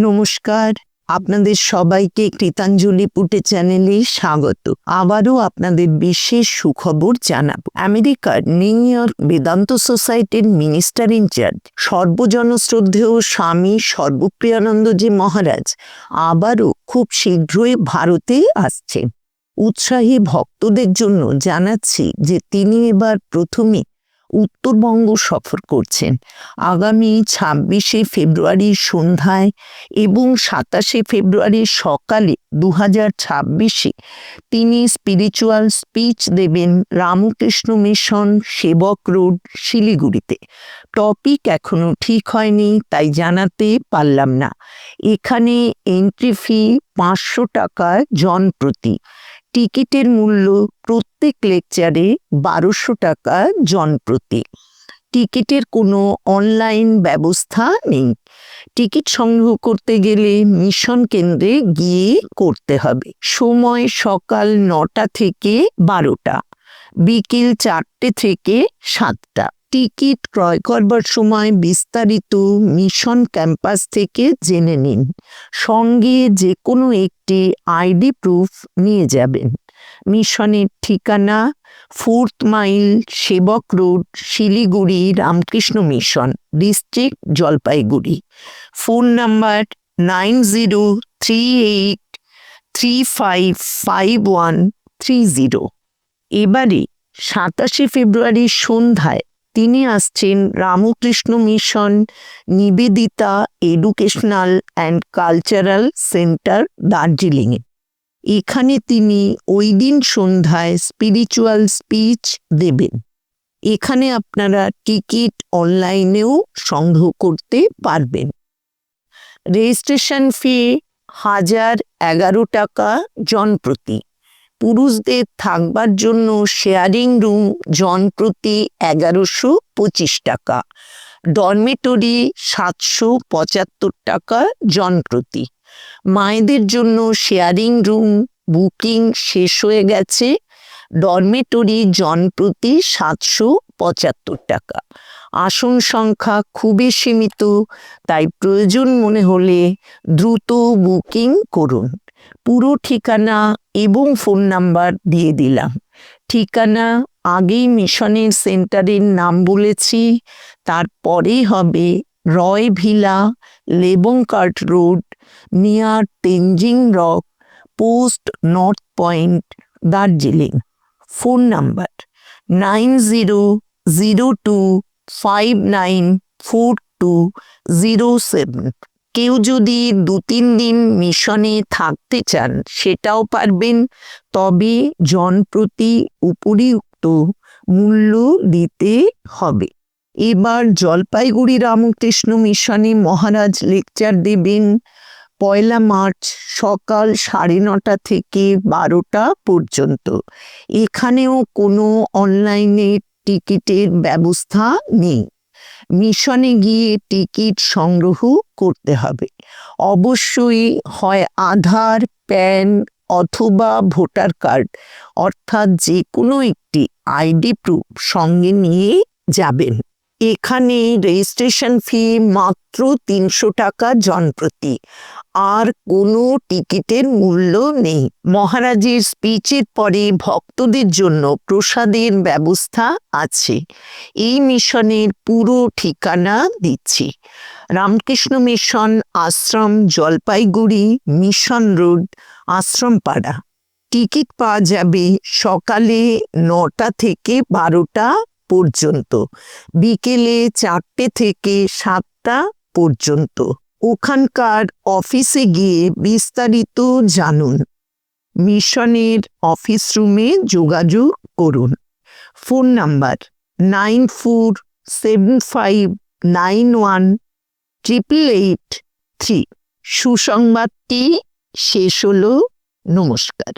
নমস্কার, আপনাদের সবাইকে কৃতাঞ্জলি পুটে চ্যানেলে স্বাগত। আবারও আপনাদের বিশেষ সুখবর জানাবো। আমেরিকার নিউ ইয়র্ক বেদান্ত সোসাইটির মিনিস্টার ইনচার্জ সর্বজনশ্রদ্ধেয় স্বামী সর্বপ্রিয়ানন্দজি মহারাজ আবারও খুব শীঘ্রই ভারতে আসছেন। উৎসাহী ভক্তদের জন্য জানাচ্ছি যে তিনি এবার প্রথমে উত্তরবঙ্গ সফর করছেন। আগামী ২৬শে ফেব্রুয়ারি সন্ধ্যায় এবং ২৭শে ফেব্রুয়ারি সকালে ২০২৬-এ তিনি স্পিরিচুয়াল স্পিচ দেবেন রামকৃষ্ণ মিশন সেবক রোড শিলিগুড়িতে। টপিক এখনো ঠিক হয়নি, তাই জানাতে পারলাম না। এখানে এন্ট্রি ফি ৫০০ টাকা জন প্রতি। টিকিটের মূল্য প্রত্যেক লেকচারে ১২০০ টাকা জন প্রতি। টিকিটের কোনো অনলাইন ব্যবস্থা নেই। টিকিট সংগ্রহ করতে গেলে মিশন কেন্দ্রে গিয়ে করতে হবে। সময় সকাল ৯টা থেকে ১২টা, বিকেল ৪টে থেকে ৭টা। টিকিট ক্রয় করবার সময় বিস্তারিত মিশন ক্যাম্পাস থেকে জেনে নিন। সঙ্গে যে কোনো একটি আইডি প্রুফ নিয়ে যাবেন। মিশনের ঠিকানা 4th মাইল সেবক road Siliguri Ramakrishna mission, district Jalpaiguri. Phone number 9038355130। এবারে ২৭শে ফেব্রুয়ারি সন্ধ্যায় তিনি আসছেন Ramakrishna mission Nivedita educational and cultural centre, দার্জিলিংয়ে। এখানে তিনি ওই দিন সন্ধ্যায় স্পিরিচুয়াল স্পিচ দেবেন। এখানে আপনারা টিকিট অনলাইনেও সংগ্রহ করতে পারবেন। রেজিস্ট্রেশন ফি ১০১১ টাকা জন প্রতি। পুরুষদের থাকবার জন্য শেয়ারিং রুম জন প্রতি ১১২৫ টাকা। ডরমেটরি ৭৭৫ টাকা জন প্রতি। মায়েদের জন্য শেয়ারিং রুম বুকিং শেষ হয়ে গেছে। ডরমেটরি জন প্রতি ৭৭৫ টাকা। আসন সংখ্যা খুবই সীমিত, তাই প্রয়োজন মনে হলে দ্রুত বুকিং করুন। পুরো ঠিকানা এবং ফোন নাম্বার দিয়ে দিলাম। ঠিকানা আগেই মিশনের সেন্টারের নাম বলেছি, তারপরেই হবে Roy villa, Lebong cart road, near Tenzing rock, post north point, Darjeeling. Phone number 9002594207। কেউ যদি ২-৩ দিন মিশনে থাকতে চান সেটাও পারবেন, তবে জন প্রতি উপরিউক্ত মূল্য দিতে হবে। এবার জলপাইগুড়ি রামকৃষ্ণ মিশনে মহারাজ লেকচার দেবেন ১ মার্চ সকাল ৯:৩০ থেকে ১২টা পর্যন্ত। এখানেও কোনো অনলাইনে টিকিটের ব্যবস্থা নেই। মিশনে গিয়ে টিকিট সংগ্রহ করতে হবে। অবশ্যই হয় আধার, প্যান অথবা ভোটার কার্ড, অর্থাৎ যে কোনো একটি আইডি প্রুফ সঙ্গে নিয়ে যাবেন। এখানে রেজিস্ট্রেশন ফি মাত্র ৩০০ টাকা জন প্রতি। আর কোনো টিকিটের মূল্য নেই। মহারাজের স্পিচের পরে ভক্তদের জন্য প্রসাদের ব্যবস্থা আছে। এই মিশনের পুরো ঠিকানা দিচ্ছি। Ramakrishna mission Ashram, Jalpaiguri, mission road, Ashrampara. Ticket পাওয়া যাবে সকালে ৯টা থেকে ১২টা পর্যন্ত, বিকেলে ৪টে থেকে ৭টা পর্যন্ত। ওখানকার অফিসে গিয়ে বিস্তারিত জানুন। মিশনের অফিস রুমে যোগাযোগ করুন। Phone number 9475918883। সুসংবাদটি শেষ হলো। নমস্কার।